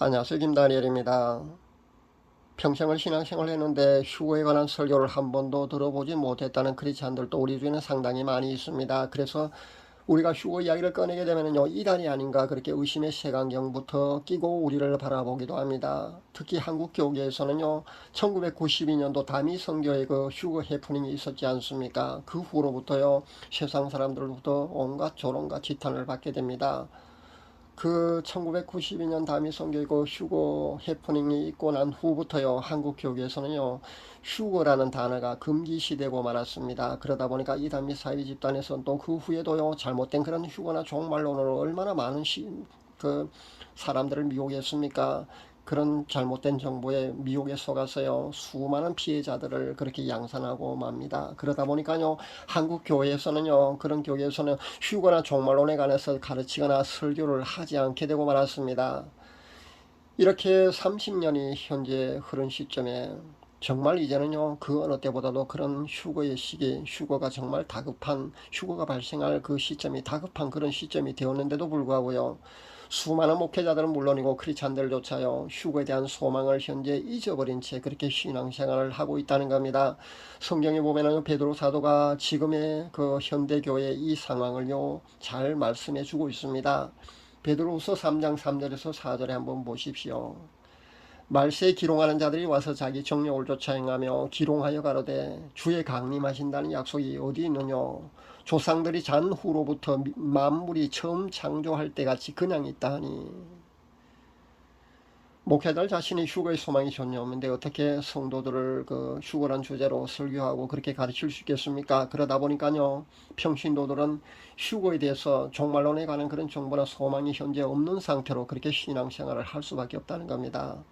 안녕하세요. 김다니엘입니다. 평생을 신앙생활을 했는데 휴거에 관한 설교를 한 번도 들어보지 못했다는 크리스찬들도 우리 중에는 상당히 많이 있습니다. 그래서 우리가 휴거 이야기를 꺼내게 되면요, 이단이 아닌가 그렇게 의심의 색안경부터 끼고 우리를 바라보기도 합니다. 특히 한국 교계에서는요, 1992년도 다미 선교의 그 휴거 해프닝이 있었지 않습니까? 그 후로부터요, 세상 사람들로부터 온갖 조롱과 지탄을 받게 됩니다. 그 1992년 다미 선교이고 휴거 해프닝이 있고 난 후부터요, 한국 교계에서는요, 휴거라는 단어가 금기시되고 말았습니다. 그러다 보니까 이 단미 사회 집단에서는 또 그 후에도요, 잘못된 그런 휴거나 종말론으로 얼마나 많은 그 사람들을 미혹했습니까? 그런 잘못된 정보에 미혹에 속아서요, 수많은 피해자들을 그렇게 양산하고 맙니다. 그러다 보니까요, 한국 교회에서는요, 그런 교회에서는 휴거나 종말론에 관해서 가르치거나 설교를 하지 않게 되고 말았습니다. 이렇게 30년이 현재 흐른 시점에 정말 이제는요, 그 어느 때보다도 그런 휴거의 시기, 휴거가 정말 다급한, 휴거가 발생할 그 시점이 다급한 그런 시점이 되었는데도 불구하고요, 수많은 목회자들은 물론이고 크리스찬들조차요, 휴거에 대한 소망을 현재 잊어버린 채 그렇게 신앙생활을 하고 있다는 겁니다. 성경에 보면은 베드로 사도가 지금의 그 현대교회의 이 상황을요, 잘 말씀해 주고 있습니다. 베드로후서 3장 3절에서 4절에 한번 보십시오. 말세에 기롱하는 자들이 와서 자기 정욕을 쫓아 행하며 기롱하여 가로되 주의 강림하신다는 약속이 어디 있느냐. 조상들이 잔 후로부터 만물이 처음 창조할 때같이 그냥 있다 하니. 목회자들 자신이 휴거의 소망이 전혀 없는데 어떻게 성도들을 그 휴거란 주제로 설교하고 그렇게 가르칠 수 있겠습니까? 그러다 보니까요, 평신도들은 휴거에 대해서 종말론에 관한 그런 정보나 소망이 현재 없는 상태로 그렇게 신앙생활을 할 수밖에 없다는 겁니다.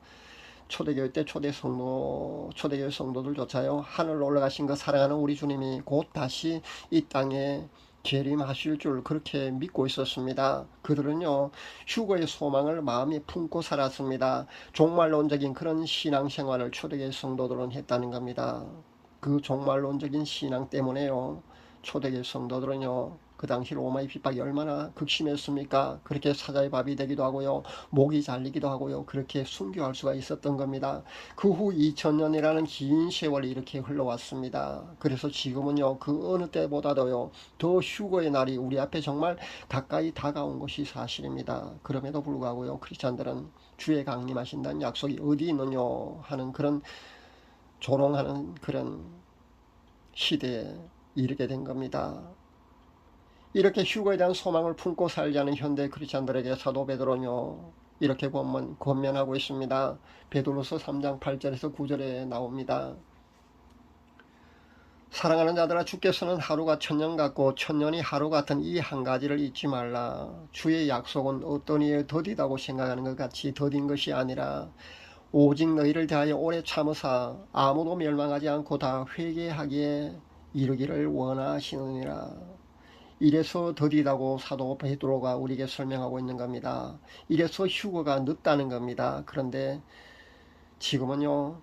초대교회 때 초대교회 성도들조차요, 하늘로 올라가신 그 사랑하는 우리 주님이 곧 다시 이 땅에 재림하실 줄 그렇게 믿고 있었습니다. 그들은요, 휴거의 소망을 마음에 품고 살았습니다. 종말론적인 그런 신앙생활을 초대교회 성도들은 했다는 겁니다. 그 종말론적인 신앙 때문에요, 초대교회 성도들은요, 그 당시 로마의 핍박이 얼마나 극심했습니까? 그렇게 사자의 밥이 되기도 하고요, 목이 잘리기도 하고요, 그렇게 순교할 수가 있었던 겁니다. 그 후 2000년이라는 긴 세월이 이렇게 흘러왔습니다. 그래서 지금은요, 그 어느 때보다도요, 더 휴거의 날이 우리 앞에 정말 가까이 다가온 것이 사실입니다. 그럼에도 불구하고요, 크리스찬들은 주의 강림하신다는 약속이 어디 있느냐 하는 그런 조롱하는 그런 시대에 이르게 된 겁니다. 이렇게 휴거에 대한 소망을 품고 살지 않은 현대 크리스찬들에게 사도 베드로는요, 이렇게 권면하고 있습니다. 베드로서 3장 8절에서 9절에 나옵니다. 사랑하는 자들아, 주께서는 하루가 천년 같고 천년이 하루 같은 이 한 가지를 잊지 말라. 주의 약속은 어떤 이에 더디다고 생각하는 것 같이 더딘 것이 아니라 오직 너희를 대하여 오래 참으사 아무도 멸망하지 않고 다 회개하기에 이르기를 원하시느니라. 이래서 더디다고 사도 베드로가 우리에게 설명하고 있는 겁니다. 이래서 휴거가 늦다는 겁니다. 그런데 지금은요,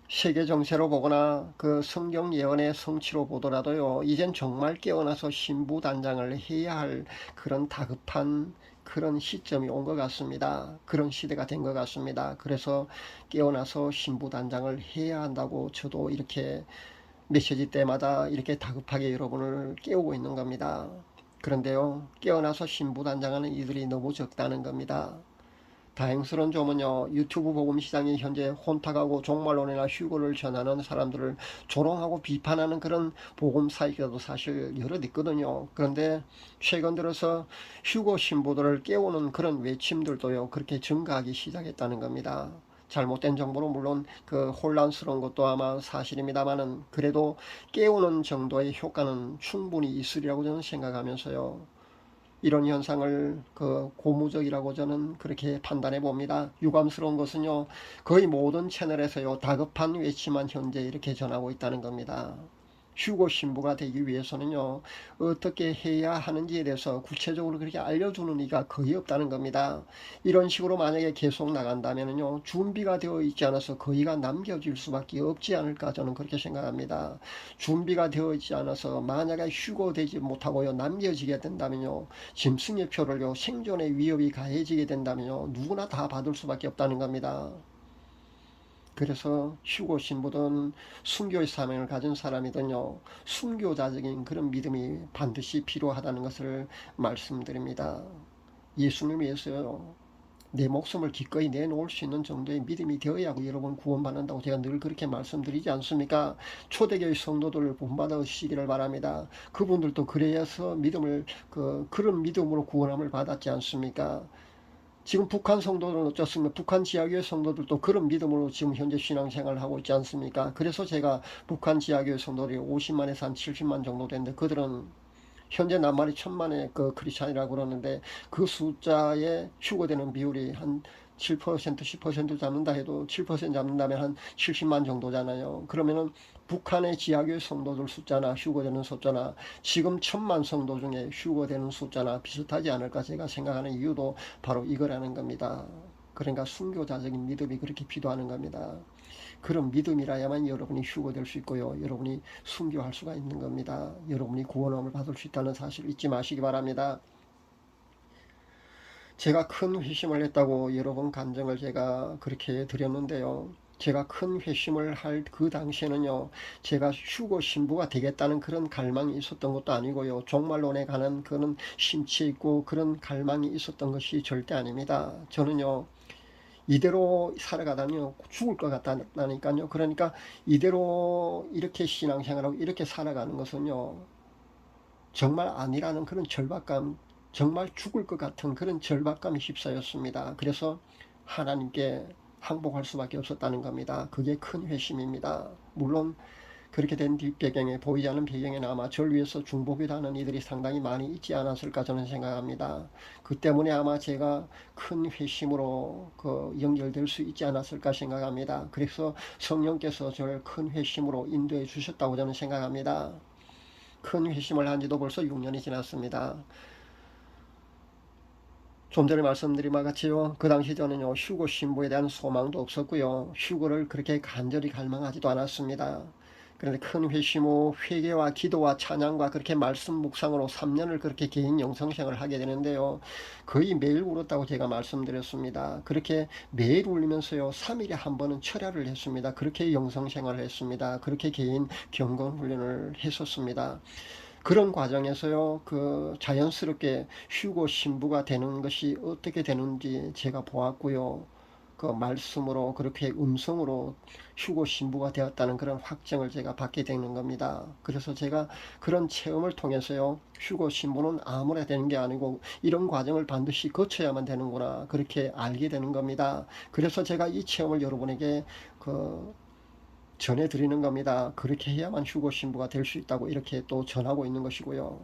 세계 정세로 보거나 그 성경 예언의 성취로 보더라도요, 이젠 정말 깨어나서 신부단장을 해야 할 그런 다급한 그런 시점이 온 것 같습니다. 그런 시대가 된 것 같습니다. 그래서 깨어나서 신부단장을 해야 한다고 저도 이렇게 메시지 때마다 이렇게 다급하게 여러분을 깨우고 있는 겁니다. 그런데요, 깨어나서 신부단장하는 이들이 너무 적다는 겁니다. 다행스러운 점은요, 유튜브 복음 시장이 현재 혼탁하고 종말론이나 휴거를 전하는 사람들을 조롱하고 비판하는 그런 복음 사이트도 사실 여럿 있거든요. 그런데 최근 들어서 휴거 신부들을 깨우는 그런 외침들도요, 그렇게 증가하기 시작했다는 겁니다. 잘못된 정보로 물론 그 혼란스러운 것도 아마 사실입니다만은, 그래도 깨우는 정도의 효과는 충분히 있으리라고 저는 생각하면서요, 이런 현상을 그 고무적이라고 저는 그렇게 판단해 봅니다. 유감스러운 것은요, 거의 모든 채널에서요, 다급한 외침만 현재 이렇게 전하고 있다는 겁니다. 휴고 신부가 되기 위해서는요, 어떻게 해야 하는지에 대해서 구체적으로 그렇게 알려주는 이가 거의 없다는 겁니다. 이런 식으로 만약에 계속 나간다면요, 준비가 되어 있지 않아서 거의가 남겨질 수밖에 없지 않을까 저는 그렇게 생각합니다. 준비가 되어 있지 않아서 만약에 휴고되지 못하고요, 남겨지게 된다면요, 짐승의 표를요, 생존의 위협이 가해지게 된다면요, 누구나 다 받을 수밖에 없다는 겁니다. 그래서 휴고 신부든 순교의 사명을 가진 사람이든요, 순교자적인 그런 믿음이 반드시 필요하다는 것을 말씀드립니다. 예수님 위해서요, 내 목숨을 기꺼이 내놓을 수 있는 정도의 믿음이 되어야 여러분 구원받는다고 제가 늘 그렇게 말씀드리지 않습니까? 초대교회 성도들 본받으시기를 바랍니다. 그분들도 그래서 믿음을 그런 믿음으로 구원함을 받았지 않습니까? 지금 북한 성도들은 어쩌습니까? 북한 지하교회 성도들도 그런 믿음으로 지금 현재 신앙생활을 하고 있지 않습니까? 그래서 제가 북한 지하교회 성도들이 50만에서 한 70만 정도 되는데, 그들은 현재 낱말이 1000만의 그 크리스찬이라고 그러는데, 그 숫자에 휴거되는 비율이 한 7%, 10% 잡는다 해도 7% 잡는다면 한 70만 정도잖아요. 그러면은 북한의 지하교회 성도들 숫자나 휴거되는 숫자나 지금 1000만 성도 중에 휴거되는 숫자나 비슷하지 않을까 제가 생각하는 이유도 바로 이거라는 겁니다. 그러니까 순교자적인 믿음이 그렇게 필요하는 겁니다. 그런 믿음이라야만 여러분이 휴거될 수 있고요, 여러분이 순교할 수가 있는 겁니다. 여러분이 구원함을 받을 수 있다는 사실 잊지 마시기 바랍니다. 제가 큰 회심을 했다고 여러 번 간증을 제가 그렇게 드렸는데요, 제가 큰 회심을 할 그 당시에는요, 제가 휴거 신부가 되겠다는 그런 갈망이 있었던 것도 아니고요, 종말론에 관한 그런 심취해 있고 그런 갈망이 있었던 것이 절대 아닙니다. 저는요, 이대로 살아가다니요, 죽을 것 같다니까요. 그러니까 이대로 이렇게 신앙생활하고 이렇게 살아가는 것은요, 정말 아니라는 그런 절박감, 정말 죽을 것 같은 그런 절박감이 휩싸였습니다. 그래서 하나님께 항복할 수밖에 없었다는 겁니다. 그게 큰 회심입니다. 물론 그렇게 된 뒷배경에, 보이지 않는 배경에는 아마 절 위해서 중보기도하는 이들이 상당히 많이 있지 않았을까 저는 생각합니다. 그 때문에 아마 제가 큰 회심으로 연결될 수 있지 않았을까 생각합니다. 그래서 성령께서 저를 큰 회심으로 인도해 주셨다고 저는 생각합니다. 큰 회심을 한 지도 벌써 6년이 지났습니다. 좀 전에 말씀드린 바 같이요, 그 당시 저는요, 휴거 신부에 대한 소망도 없었고요, 휴거를 그렇게 간절히 갈망하지도 않았습니다. 그런데 큰 회심 후 회개와 기도와 찬양과 그렇게 말씀 묵상으로 3년을 그렇게 개인 영성생활을 하게 되는데요, 거의 매일 울었다고 제가 말씀드렸습니다. 그렇게 매일 울면서요, 3일에 한 번은 철야를 했습니다. 그렇게 영성생활을 했습니다. 그렇게 개인 경건 훈련을 했었습니다. 그런 과정에서요, 자연스럽게 휴고 신부가 되는 것이 어떻게 되는지 제가 보았고요, 그 말씀으로 그렇게 음성으로 휴고 신부가 되었다는 그런 확정을 제가 받게 되는 겁니다. 그래서 제가 그런 체험을 통해서요, 휴고 신부는 아무나 되는 게 아니고 이런 과정을 반드시 거쳐야만 되는구나, 그렇게 알게 되는 겁니다. 그래서 제가 이 체험을 여러분에게 전해드리는 겁니다. 그렇게 해야만 휴고 신부가 될 수 있다고 이렇게 또 전하고 있는 것이고요.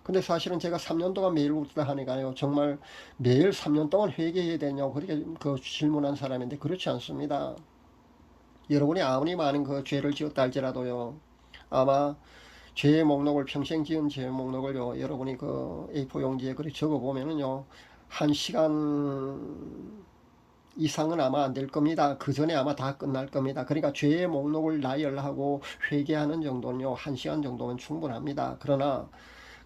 근데 사실은 제가 3년 동안 매일 울다 하니까요, 정말 매일 3년 동안 회개해야 되냐고 그렇게 질문한 사람인데, 그렇지 않습니다. 여러분이 아무리 많은 죄를 지었다 할지라도요, 아마 죄의 목록을, 평생 지은 죄의 목록을요, 여러분이 A4 용지에 그렇게 적어 보면은요, 1시간 이상은 아마 안 될 겁니다. 그 전에 아마 다 끝날 겁니다. 그러니까 죄의 목록을 나열하고 회개하는 정도는요, 1시간 정도면 충분합니다. 그러나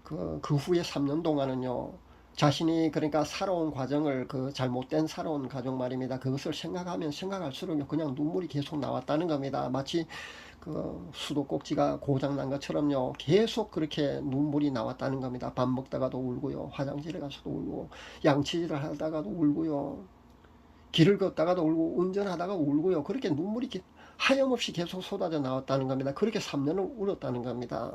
그 후에 3년 동안은요, 자신이 그러니까 살아온 과정을, 잘못된 살아온 과정 말입니다, 그것을 생각하면 생각할수록 그냥 눈물이 계속 나왔다는 겁니다. 마치 수도꼭지가 고장난 것처럼요, 계속 그렇게 눈물이 나왔다는 겁니다. 밥 먹다가도 울고요, 화장실에 가서도 울고, 양치질을 하다가도 울고요, 길을 걷다가도 울고, 운전하다가 울고요, 그렇게 눈물이 하염없이 계속 쏟아져 나왔다는 겁니다. 그렇게 3년을 울었다는 겁니다.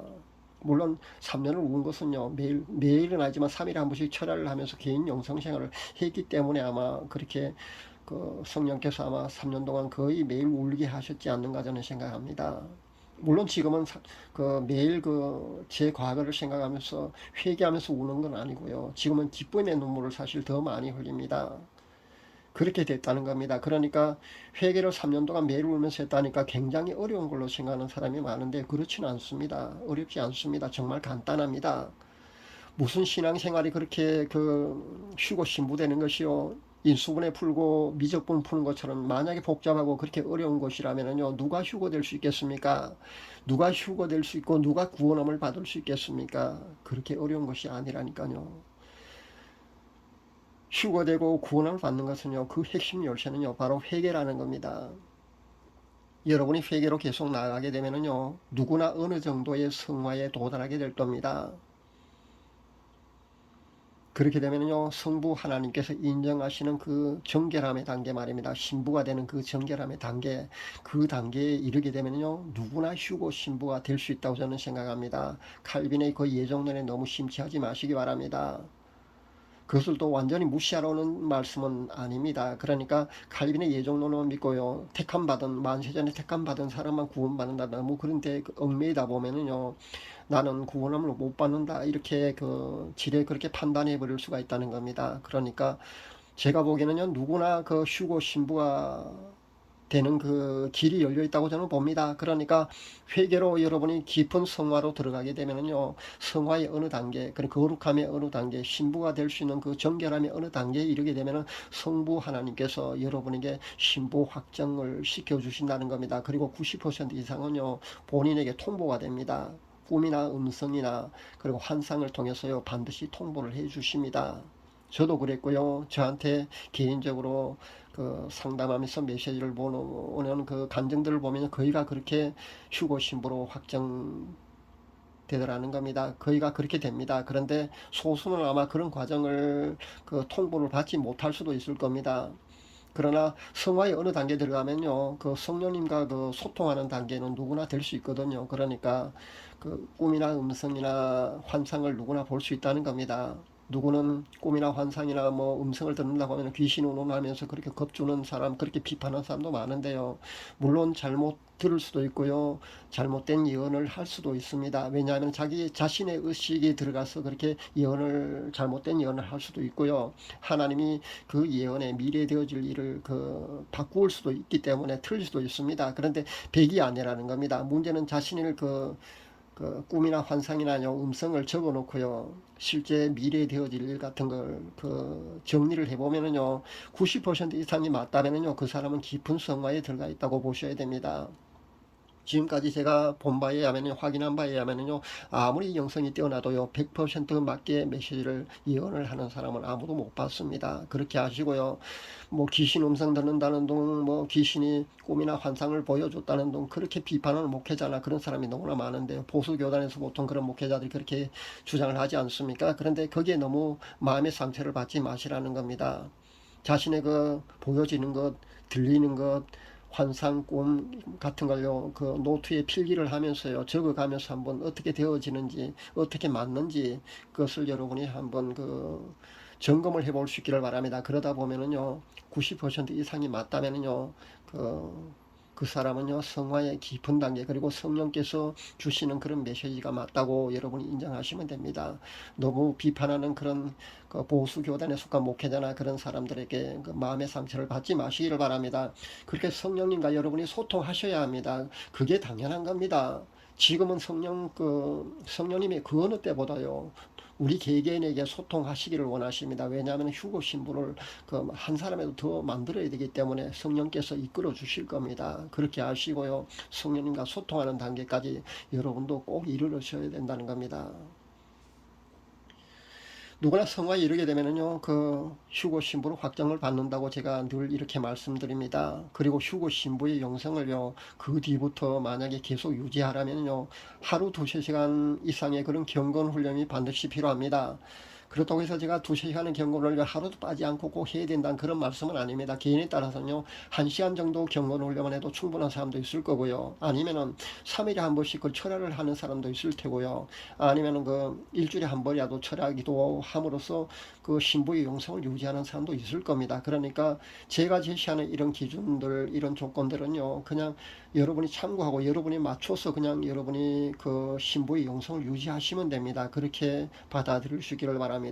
물론 3년을 운 것은요, 매일은 아니지만 3일에 한 번씩 철야를 하면서 개인 영성생활을 했기 때문에 아마 그렇게 성령께서 아마 3년 동안 거의 매일 울게 하셨지 않는가 저는 생각합니다. 물론 지금은 매일 제 과거를 생각하면서 회개하면서 우는 건 아니고요, 지금은 기쁨의 눈물을 사실 더 많이 흘립니다. 그렇게 됐다는 겁니다. 그러니까 회개를 3년 동안 매일 울면서 했다니까 굉장히 어려운 걸로 생각하는 사람이 많은데 그렇지는 않습니다. 어렵지 않습니다. 정말 간단합니다. 무슨 신앙생활이 그렇게 쉬고 신부되는 것이요. 인수분해 풀고 미적분 푸는 것처럼 만약에 복잡하고 그렇게 어려운 것이라면요. 누가 휴거될 수 있겠습니까? 누가 휴거될 수 있고 누가 구원함을 받을 수 있겠습니까? 그렇게 어려운 것이 아니라니까요. 휴거되고 구원을 받는 것은요, 그 핵심 열쇠는요, 바로 회개라는 겁니다. 여러분이 회개로 계속 나아가게 되면은요, 누구나 어느 정도의 성화에 도달하게 될 겁니다. 그렇게 되면요, 성부 하나님께서 인정하시는 그 정결함의 단계 말입니다. 신부가 되는 그 정결함의 단계, 그 단계에 이르게 되면요, 누구나 휴고 신부가 될 수 있다고 저는 생각합니다. 칼빈의 그 예정론에 너무 심취하지 마시기 바랍니다. 그것을 또 완전히 무시하라는 말씀은 아닙니다. 그러니까 칼빈의 예정론을 믿고요. 택함받은, 만세전에 택함받은 사람만 구원받는다. 너무 그런데 얽매이다 보면은요. 나는 구원함을 못 받는다. 이렇게 지레 그렇게 판단해 버릴 수가 있다는 겁니다. 그러니까 제가 보기에는요. 누구나 휴고 신부가 되는 그 길이 열려 있다고 저는 봅니다. 그러니까 회개로 여러분이 깊은 성화로 들어가게 되면요, 성화의 어느 단계, 그 거룩함의 어느 단계, 신부가 될 수 있는 그 정결함의 어느 단계에 이르게 되면은 성부 하나님께서 여러분에게 신부 확정을 시켜 주신다는 겁니다. 그리고 90% 이상은요, 본인에게 통보가 됩니다. 꿈이나 음성이나 그리고 환상을 통해서요, 반드시 통보를 해 주십니다. 저도 그랬고요. 저한테 개인적으로 상담하면서 메시지를 보내는 그 간증들을 보면 거의가 그렇게 휴고 신부로 확정되더라는 겁니다. 거의가 그렇게 됩니다. 그런데 소수는 아마 그런 과정을 통보를 받지 못할 수도 있을 겁니다. 그러나 성화의 어느 단계에 들어가면요, 성령님과 소통하는 단계는 누구나 될 수 있거든요. 그러니까 꿈이나 음성이나 환상을 누구나 볼 수 있다는 겁니다. 누구는 꿈이나 환상이나 뭐 음성을 듣는다고 하면 귀신 운운하면서 그렇게 겁주는 사람, 그렇게 비판하는 사람도 많은데요. 물론 잘못 들을 수도 있고요. 잘못된 예언을 할 수도 있습니다. 왜냐하면 자기 자신의 의식이 들어가서 그렇게 잘못된 예언을 할 수도 있고요. 하나님이 그 예언의 미래되어질 일을 바꿀 수도 있기 때문에 틀릴 수도 있습니다. 그런데 백이 아니라는 겁니다. 문제는 자신을 꿈이나 환상이나 음성을 적어 놓고요. 실제 미래에 되어질 일 같은 걸 정리를 해보면은요. 90% 이상이 맞다면은요. 그 사람은 깊은 성화에 들어가 있다고 보셔야 됩니다. 지금까지 제가 본 바에 의하면 확인한 바에 의하면요 아무리 영성이 뛰어나도요 100% 맞게 메시지를 예언을 하는 사람은 아무도 못 봤습니다. 그렇게 하시고요 뭐 귀신 음성 듣는다는 둥 뭐 귀신이 꿈이나 환상을 보여줬다는 둥 그렇게 비판하는 목회자나 그런 사람이 너무나 많은데 보수 교단에서 보통 그런 목회자들이 그렇게 주장을 하지 않습니까? 그런데 거기에 너무 마음의 상처를 받지 마시라는 겁니다. 자신의 보여지는 것, 들리는 것, 환상, 꿈 같은 걸요, 노트에 필기를 하면서요, 적어가면서 한번 어떻게 되어지는지, 어떻게 맞는지, 그것을 여러분이 한번 점검을 해볼 수 있기를 바랍니다. 그러다 보면은요, 90% 이상이 맞다면은요, 그 사람은요, 성화의 깊은 단계, 그리고 성령께서 주시는 그런 메시지가 맞다고 여러분이 인정하시면 됩니다. 너무 비판하는 그런 보수 교단에 속한 목회자나 그런 사람들에게 마음의 상처를 받지 마시기를 바랍니다. 그렇게 성령님과 여러분이 소통하셔야 합니다. 그게 당연한 겁니다. 지금은 성령님이 그 어느 때보다요, 우리 개개인에게 소통하시기를 원하십니다. 왜냐하면 휴고 신부를 한 사람에도 더 만들어야 되기 때문에 성령께서 이끌어 주실 겁니다. 그렇게 하시고요. 성령님과 소통하는 단계까지 여러분도 꼭 이르러셔야 된다는 겁니다. 누구나 성화에 이르게 되면은요, 휴고 신부로 확정을 받는다고 제가 늘 이렇게 말씀드립니다. 그리고 휴고 신부의 영성을요, 그 뒤부터 만약에 계속 유지하려면요, 하루 2~3시간 이상의 그런 경건 훈련이 반드시 필요합니다. 그렇다고 해서 제가 2~3시간의 경건을 하루도 빠지 않고 꼭 해야 된다는 그런 말씀은 아닙니다. 개인에 따라서는요, 1시간 정도 경건 훈련만 해도 충분한 사람도 있을 거고요. 아니면은 3일에 한 번씩 철야를 하는 사람도 있을 테고요. 아니면은 일주일에 한 번이라도 철야기도 함으로써 신부의 영성을 유지하는 사람도 있을 겁니다. 그러니까 제가 제시하는 이런 기준들, 이런 조건들은요, 그냥 여러분이 참고하고 여러분이 맞춰서 그냥 여러분이 신부의 영성을 유지하시면 됩니다. 그렇게 받아들일 수 있기를 바랍니다.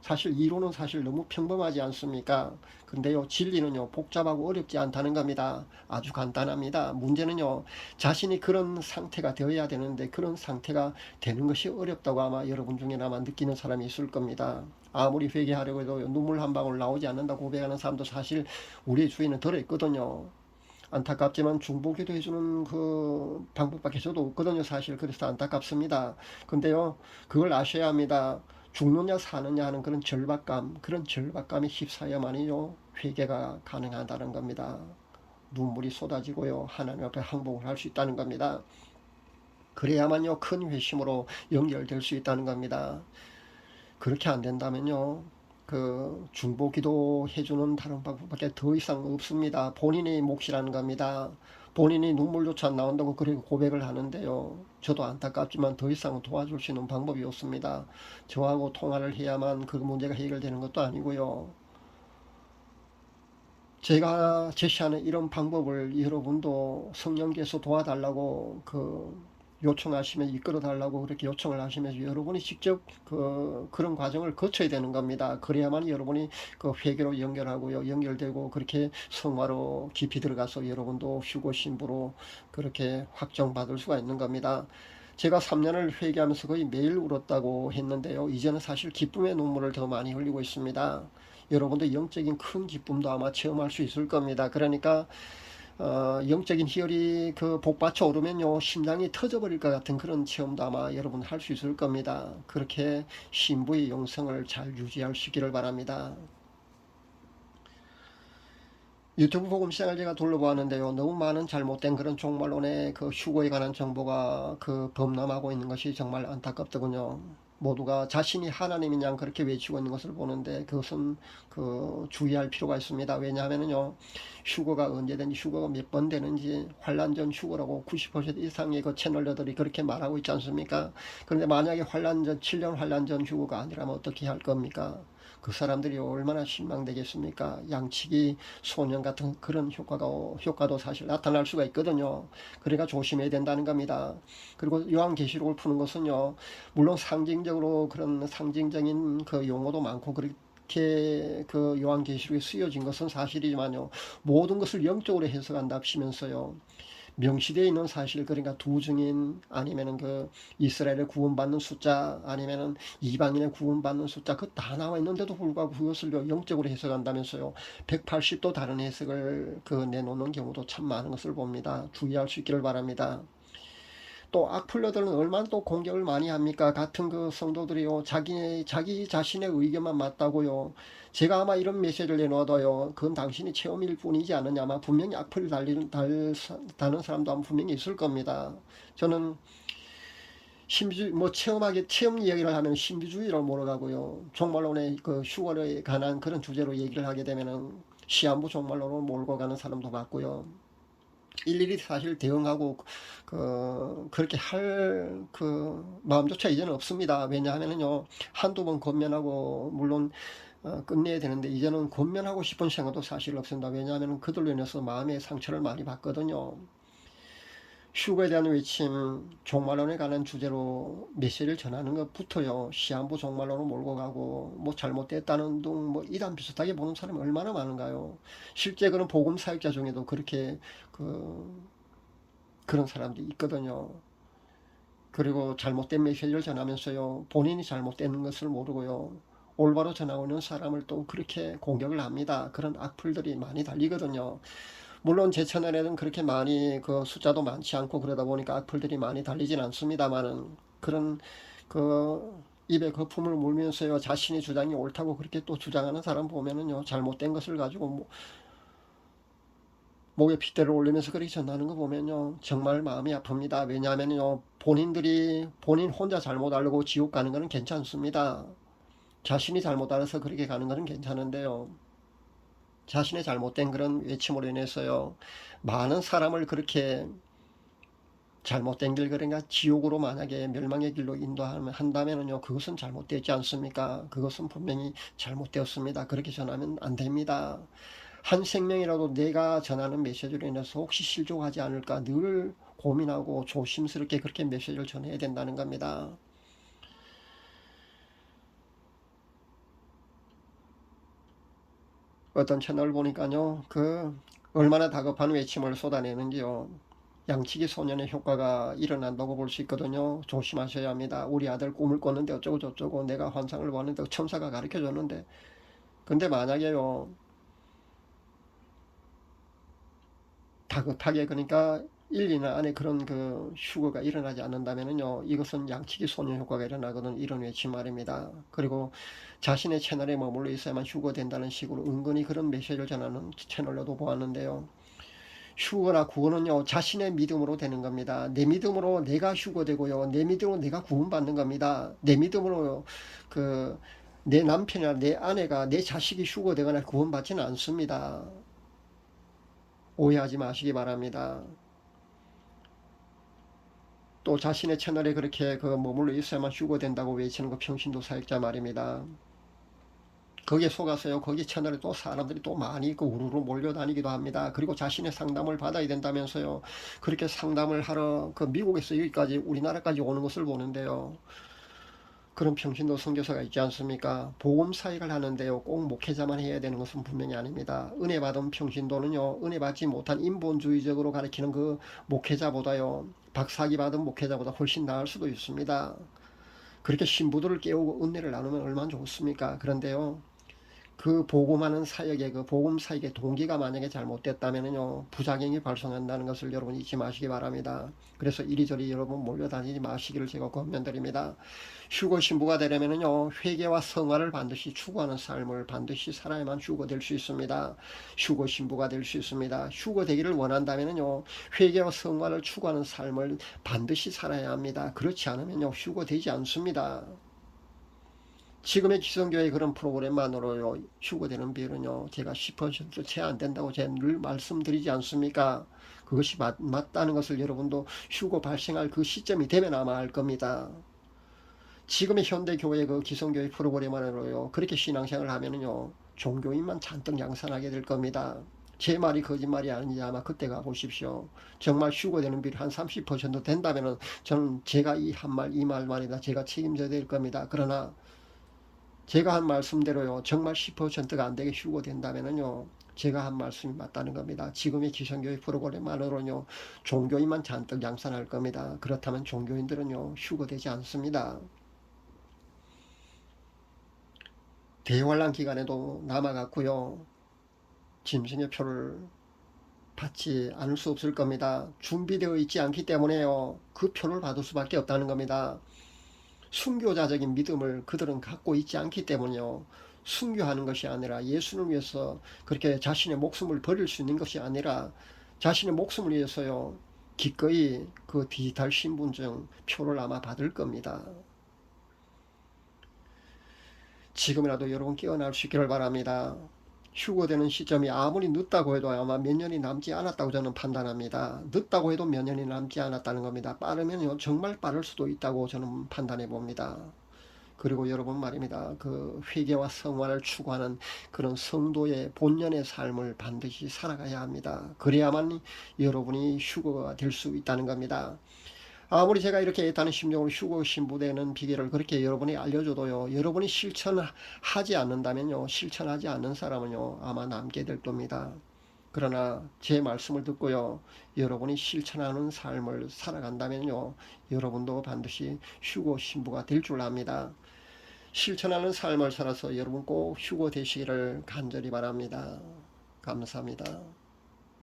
사실 이론은 사실 너무 평범하지 않습니까? 근데요, 진리는요, 복잡하고 어렵지 않다는 겁니다. 아주 간단합니다. 문제는요, 자신이 그런 상태가 되어야 되는데 그런 상태가 되는 것이 어렵다고 아마 여러분 중에 아마 느끼는 사람이 있을 겁니다. 아무리 회개하려고 해도 눈물 한 방울 나오지 않는다 고백하는 사람도 사실 우리 주위에는 들어있거든요. 안타깝지만 중보기도 해주는 그 방법밖에 저도 없거든요, 사실. 그래서 안타깝습니다. 근데요, 그걸 아셔야 합니다. 죽느냐 사느냐 하는 그런 절박감에 휩싸여만이요 회개가 가능하다는 겁니다. 눈물이 쏟아지고요, 하나님 앞에 항복을 할 수 있다는 겁니다. 그래야만요, 큰 회심으로 연결될 수 있다는 겁니다. 그렇게 안 된다면요, 그 중보 기도 해주는 다른 방법밖에 더 이상 없습니다. 본인의 몫이라는 겁니다. 본인이 눈물조차 안 나온다고 그렇게 고백을 하는데요, 저도 안타깝지만 더 이상 도와줄 수 있는 방법이 없습니다. 저하고 통화를 해야만 그 문제가 해결되는 것도 아니고요, 제가 제시하는 이런 방법을 여러분도 성령께서 도와달라고 요청하시면 이끌어 달라고 그렇게 요청을 하시면서 여러분이 직접 그런 과정을 거쳐야 되는 겁니다. 그래야만 여러분이 그 회개로 연결하고요, 연결되고 그렇게 성화로 깊이 들어가서 여러분도 휴고 신부로 그렇게 확정받을 수가 있는 겁니다. 제가 3년을 회개하면서 거의 매일 울었다고 했는데요, 이제는 사실 기쁨의 눈물을 더 많이 흘리고 있습니다. 여러분도 영적인 큰 기쁨도 아마 체험할 수 있을 겁니다. 그러니까 영적인 희열이 그 복받쳐 오르면요, 심장이 터져버릴 것 같은 그런 체험도 아마 여러분 할 수 있을 겁니다. 그렇게 신부의 영성을 잘 유지하시기를 바랍니다. 유튜브 복음 시장을 제가 둘러보았는데요, 너무 많은 잘못된 그런 종말론의 그 휴거에 관한 정보가 범람하고 있는 것이 정말 안타깝더군요. 모두가 자신이 하나님인 양 그렇게 외치고 있는 것을 보는데 그것은 주의할 필요가 있습니다. 왜냐하면요, 휴거가 언제든지 휴거가 몇 번 되는지 환란 전 휴거라고 90% 이상의 그 채널러들이 그렇게 말하고 있지 않습니까? 그런데 만약에 7년 환란 전 휴거가 아니라면 어떻게 할 겁니까? 그 사람들이 얼마나 실망되겠습니까? 양치기 소년 같은 그런 효과도 사실 나타날 수가 있거든요. 그러니까 조심해야 된다는 겁니다. 그리고 요한계시록을 푸는 것은요, 물론 상징적으로 그런 상징적인 그 용어도 많고 그렇게 그 요한계시록에 쓰여진 것은 사실이지만요, 모든 것을 영적으로 해석한답시면서요, 명시되어 있는 사실, 그러니까 두 증인 아니면은 이스라엘의 구원받는 숫자 아니면은 이방인의 구원받는 숫자 그 다 나와 있는데도 불구하고 그것을 영적으로 해석한다면서요, 180도 다른 해석을 내놓는 경우도 참 많은 것을 봅니다. 주의할 수 있기를 바랍니다. 또 악플러들은 얼마나 또 공격을 많이 합니까? 같은 성도들이요, 자기 자신의 의견만 맞다고요. 제가 아마 이런 메시지를 내놓아도요, 그건 당신이 체험일 뿐이지 않느냐, 아마 분명히 악플을 다는 사람도 아마 분명히 있을 겁니다. 저는 체험 이야기를 하면 신비주의로 몰아가고요, 종말론의 휴거에 관한 그런 주제로 얘기를 하게 되면은 시한부 종말론으로 몰고 가는 사람도 많고요. 일일이 사실 대응하고 그렇게 할 마음조차 이제는 없습니다. 왜냐하면요, 한두 번 권면하고 물론 끝내야 되는데 이제는 권면하고 싶은 생각도 사실 없습니다. 왜냐하면 그들로 인해서 마음의 상처를 많이 받거든요. 휴거에 대한 외침, 종말론에 관한 주제로 메시지를 전하는 것부터요, 시한부 종말론으로 몰고 가고 뭐 잘못됐다는 등 뭐 이단 비슷하게 보는 사람이 얼마나 많은가요? 실제 그런 복음 사역자 중에도 그렇게 그런 사람들이 있거든요. 그리고 잘못된 메시지를 전하면서요, 본인이 잘못된 것을 모르고요, 올바로 전하고 있는 사람을 또 그렇게 공격을 합니다. 그런 악플들이 많이 달리거든요. 물론 제 채널에는 그렇게 많이 숫자도 많지 않고 그러다 보니까 악플들이 많이 달리진 않습니다만은, 그런 입에 거품을 물면서요, 자신의 주장이 옳다고 그렇게 또 주장하는 사람 보면은요, 잘못된 것을 가지고 목에 핏대를 올리면서 그렇게 전하는 거 보면요, 정말 마음이 아픕니다. 왜냐하면요, 본인 혼자 잘못 알고 지옥 가는 거는 괜찮습니다. 자신이 잘못 알아서 그렇게 가는 거는 괜찮은데요, 자신의 잘못된 그런 외침으로 인해서요, 많은 사람을 그렇게 잘못된 길, 그러니까 지옥으로 만약에 멸망의 길로 인도한다면요, 그것은 잘못되지 않습니까? 그것은 분명히 잘못되었습니다. 그렇게 전하면 안 됩니다. 한 생명이라도 내가 전하는 메시지로 인해서 혹시 실족하지 않을까 늘 고민하고 조심스럽게 그렇게 메시지를 전해야 된다는 겁니다. 어떤 채널 보니까요, 얼마나 다급한 외침을 쏟아내는지요. 양치기 소년의 효과가 일어난다고 볼 수 있거든요. 조심하셔야 합니다. 우리 아들 꿈을 꿨는데 어쩌고 저쩌고 내가 환상을 보았는데 천사가 가르쳐 줬는데, 근데 만약에요, 다급하게 그러니까 1, 2년 안에 그런 휴거가 일어나지 않는다면요, 이것은 양치기 소년 효과가 일어나거든, 이런 외침 말입니다. 그리고 자신의 채널에 머물러 있어야만 휴거된다는 식으로 은근히 그런 메시지를 전하는 채널로도 보았는데요. 휴거나 구원은요, 자신의 믿음으로 되는 겁니다. 내 믿음으로 내가 휴거되고요, 내 믿음으로 내가 구원받는 겁니다. 내 믿음으로 내 남편이나 내 아내가 내 자식이 휴거되거나 구원받지는 않습니다. 오해하지 마시기 바랍니다. 또 자신의 채널에 그렇게 머물러 있어야만 휴거된다고 외치는 평신도 사역자 말입니다. 거기에 속아서요, 거기 채널에 또 사람들이 또 많이 우르르 몰려다니기도 합니다. 그리고 자신의 상담을 받아야 된다면서요, 그렇게 상담을 하러 미국에서 여기까지 우리나라까지 오는 것을 보는데요. 그런 평신도 선교사가 있지 않습니까? 복음 사역을 하는데요, 꼭 목회자만 해야 되는 것은 분명히 아닙니다. 은혜 받은 평신도는요, 은혜 받지 못한 인본주의적으로 가르치는 목회자보다요, 박사기 받은 목회자보다 훨씬 나을 수도 있습니다. 그렇게 신부들을 깨우고 은혜를 나누면 얼마나 좋습니까? 그런데요, 복음하는 사역의 복음 사역의 동기가 만약에 잘못됐다면요, 부작용이 발생한다는 것을 여러분 잊지 마시기 바랍니다. 그래서 이리저리 여러분 몰려다니지 마시기를 제가 권면드립니다. 휴거 신부가 되려면요, 회개와 성화를 반드시 추구하는 삶을 반드시 살아야만 휴거될 수 있습니다. 휴거 신부가 될 수 있습니다. 휴거 되기를 원한다면요, 회개와 성화를 추구하는 삶을 반드시 살아야 합니다. 그렇지 않으면요, 휴거 되지 않습니다. 지금의 기성교회 그런 프로그램만으로요, 휴거되는 비율은요, 제가 10% 채 안 된다고 제가 늘 말씀드리지 않습니까? 그것이 맞다는 것을 여러분도 휴거 발생할 그 시점이 되면 아마 알 겁니다. 지금의 현대교회 기성교회 프로그램만으로요, 그렇게 신앙생활을 하면은요, 종교인만 잔뜩 양산하게 될 겁니다. 제 말이 거짓말이 아닌지 아마 그때 가보십시오. 정말 휴거되는 비율 한 30% 된다면은 저는 제가 이 한 말, 이 말만이다. 제가 책임져야 될 겁니다. 그러나 제가 한 말씀대로요, 정말 10%가 안 되게 휴거된다면요, 제가 한 말씀이 맞다는 겁니다. 지금의 기성교회 프로그램만으로는요, 종교인만 잔뜩 양산할 겁니다. 그렇다면 종교인들은요, 휴거되지 않습니다. 대환란 기간에도 남아갔고요, 짐승의 표를 받지 않을 수 없을 겁니다. 준비되어 있지 않기 때문에요, 그 표를 받을 수밖에 없다는 겁니다. 순교자적인 믿음을 그들은 갖고 있지 않기 때문에요. 순교하는 것이 아니라 예수를 위해서 그렇게 자신의 목숨을 버릴 수 있는 것이 아니라 자신의 목숨을 위해서요, 기꺼이 디지털 신분증 표를 아마 받을 겁니다. 지금이라도 여러분 깨어날 수 있기를 바랍니다. 휴거되는 시점이 아무리 늦다고 해도 아마 몇 년이 남지 않았다고 저는 판단합니다. 늦다고 해도 몇 년이 남지 않았다는 겁니다. 빠르면 정말 빠를 수도 있다고 저는 판단해 봅니다. 그리고 여러분 말입니다. 회개와 성화를 추구하는 그런 성도의 본연의 삶을 반드시 살아가야 합니다. 그래야만 여러분이 휴거가 될 수 있다는 겁니다. 아무리 제가 이렇게 애타는 심정으로 휴거 신부되는 비결을 그렇게 여러분이 알려줘도요, 여러분이 실천하지 않는다면요, 실천하지 않는 사람은요, 아마 남게 될 겁니다. 그러나 제 말씀을 듣고요, 여러분이 실천하는 삶을 살아간다면요, 여러분도 반드시 휴거 신부가 될 줄 압니다. 실천하는 삶을 살아서 여러분 꼭 휴거 되시기를 간절히 바랍니다. 감사합니다.